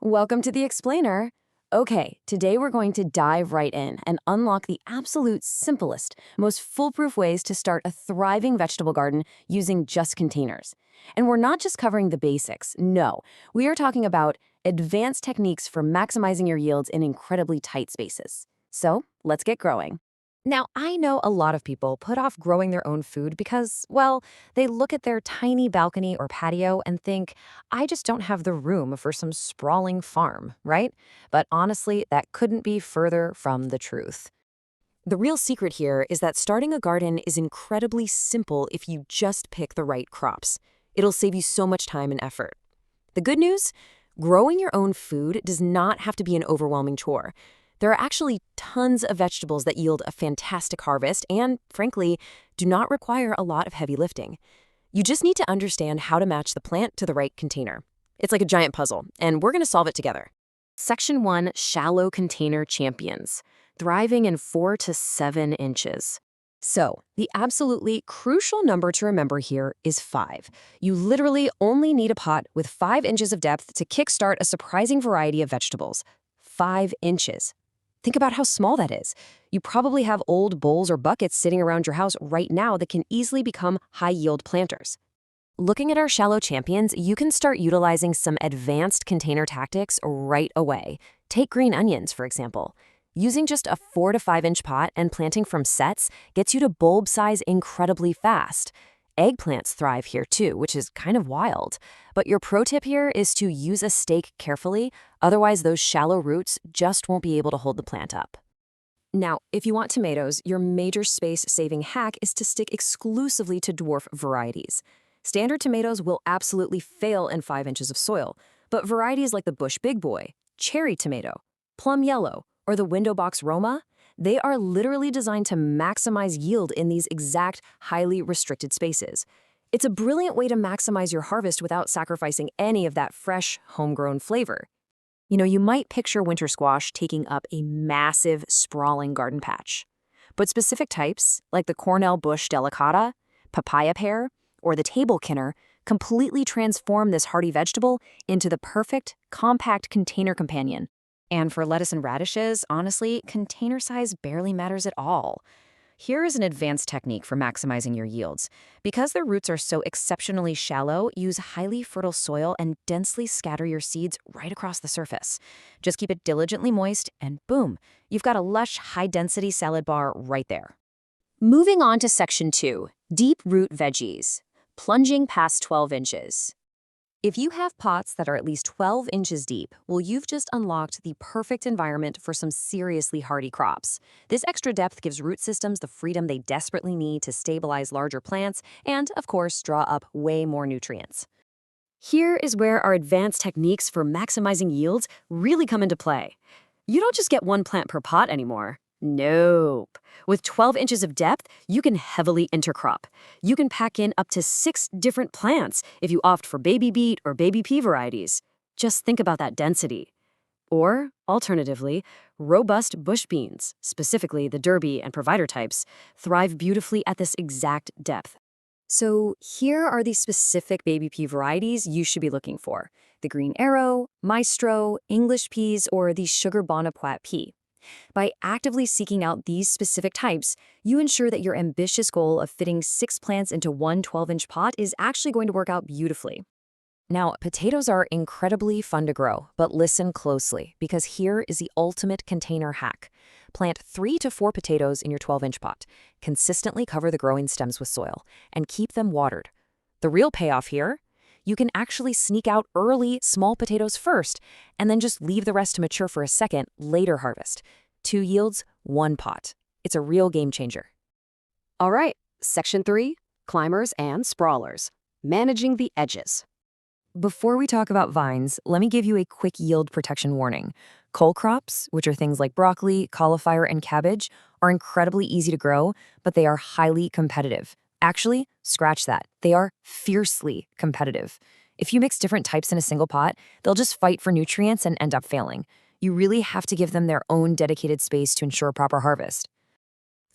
Welcome to the Explainer. Okay, today we're going to dive right in and unlock the absolute simplest, most foolproof ways to start a thriving vegetable garden using just containers. And we're not just covering the basics, no. We are talking about advanced techniques for maximizing your yields in incredibly tight spaces. So, let's get growing. Now, I know a lot of people put off growing their own food because, well, they look at their tiny balcony or patio and think, I just don't have the room for some sprawling farm, right? But honestly, that couldn't be further from the truth. The real secret here is that starting a garden is incredibly simple if you just pick the right crops. It'll save you so much time and effort. The good news? Growing your own food does not have to be an overwhelming chore. There are actually tons of vegetables that yield a fantastic harvest and, frankly, do not require a lot of heavy lifting. You just need to understand how to match the plant to the right container. It's like a giant puzzle, and we're going to solve it together. Section 1, Shallow Container Champions, thriving in 4 to 7 inches. So, the absolutely crucial number to remember here is 5. You literally only need a pot with 5 inches of depth to kickstart a surprising variety of vegetables. 5 inches. Think about how small that is. You probably have old bowls or buckets sitting around your house right now that can easily become high-yield planters. Looking at our shallow champions, you can start utilizing some advanced container tactics right away. Take green onions, for example. Using just a 4 to 5 inch pot and planting from sets gets you to bulb size incredibly fast. Eggplants thrive here too, which is kind of wild. But your pro tip here is to use a stake carefully, otherwise those shallow roots just won't be able to hold the plant up. Now, if you want tomatoes, your major space-saving hack is to stick exclusively to dwarf varieties. Standard tomatoes will absolutely fail in 5 inches of soil, but varieties like the Bush Big Boy, cherry tomato, plum yellow, or the window box Roma, they are literally designed to maximize yield in these exact, highly restricted spaces. It's a brilliant way to maximize your harvest without sacrificing any of that fresh, homegrown flavor. You might picture winter squash taking up a massive, sprawling garden patch. But specific types, like the Cornell bush delicata, papaya pear, or the table kinner, completely transform this hardy vegetable into the perfect, compact container companion. And for lettuce and radishes, honestly, container size barely matters at all. Here is an advanced technique for maximizing your yields. Because their roots are so exceptionally shallow, use highly fertile soil and densely scatter your seeds right across the surface. Just keep it diligently moist, and boom, you've got a lush, high-density salad bar right there. Moving on to Section 2, Deep Root Veggies, plunging past 12 inches. If you have pots that are at least 12 inches deep, well, you've just unlocked the perfect environment for some seriously hardy crops. This extra depth gives root systems the freedom they desperately need to stabilize larger plants and, of course, draw up way more nutrients. Here is where our advanced techniques for maximizing yields really come into play. You don't just get one plant per pot anymore. Nope. With 12 inches of depth, you can heavily intercrop. You can pack in up to 6 different plants if you opt for baby beet or baby pea varieties. Just think about that density. Or, alternatively, robust bush beans, specifically the Derby and Provider types, thrive beautifully at this exact depth. So here are the specific baby pea varieties you should be looking for: the Green Arrow, Maestro, English peas, or the Sugar Bonaparte pea. By actively seeking out these specific types, you ensure that your ambitious goal of fitting 6 plants into one 12-inch pot is actually going to work out beautifully. Now, potatoes are incredibly fun to grow, but listen closely, because here is the ultimate container hack. Plant 3 to 4 potatoes in your 12-inch pot. Consistently cover the growing stems with soil, and keep them watered. The real payoff here? You can actually sneak out early, small potatoes first, and then just leave the rest to mature for a second, later harvest. 2 yields, 1 pot. It's a real game changer. All right, Section 3, Climbers and Sprawlers, managing the edges. Before we talk about vines, let me give you a quick yield protection warning. Cole crops, which are things like broccoli, cauliflower, and cabbage, are incredibly easy to grow, but they are highly competitive. Actually, scratch that. They are fiercely competitive. If you mix different types in a single pot, they'll just fight for nutrients and end up failing. You really have to give them their own dedicated space to ensure proper harvest.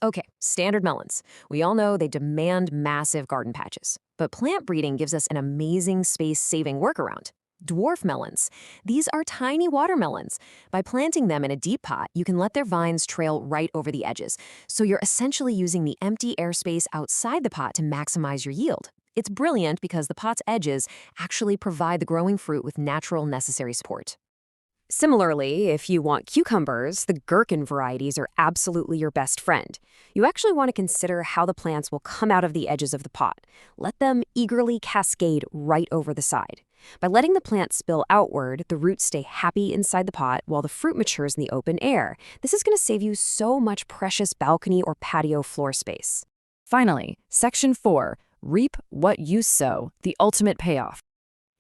Okay, standard melons. We all know they demand massive garden patches, but plant breeding gives us an amazing space-saving workaround. Dwarf melons. These are tiny watermelons. By planting them in a deep pot, you can let their vines trail right over the edges. So you're essentially using the empty airspace outside the pot to maximize your yield. It's brilliant because the pot's edges actually provide the growing fruit with natural necessary support. Similarly, if you want cucumbers, the gherkin varieties are absolutely your best friend. You actually want to consider how the plants will come out of the edges of the pot. Let them eagerly cascade right over the side. By letting the plant spill outward, the roots stay happy inside the pot while the fruit matures in the open air. This is going to save you so much precious balcony or patio floor space. Finally, Section 4, Reap What You Sow, the ultimate payoff.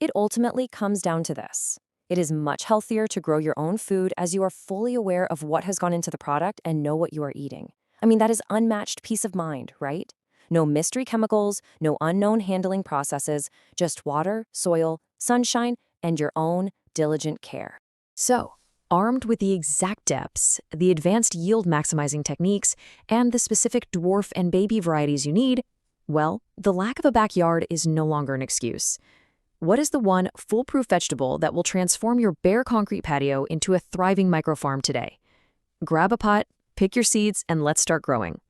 It ultimately comes down to this. It is much healthier to grow your own food as you are fully aware of what has gone into the product and know what you are eating. I mean, that is unmatched peace of mind, right? No mystery chemicals, no unknown handling processes, just water, soil, sunshine, and your own diligent care. So, armed with the exact depths, the advanced yield maximizing techniques, and the specific dwarf and baby varieties you need, well, the lack of a backyard is no longer an excuse. What is the one foolproof vegetable that will transform your bare concrete patio into a thriving microfarm today? Grab a pot, pick your seeds, and let's start growing.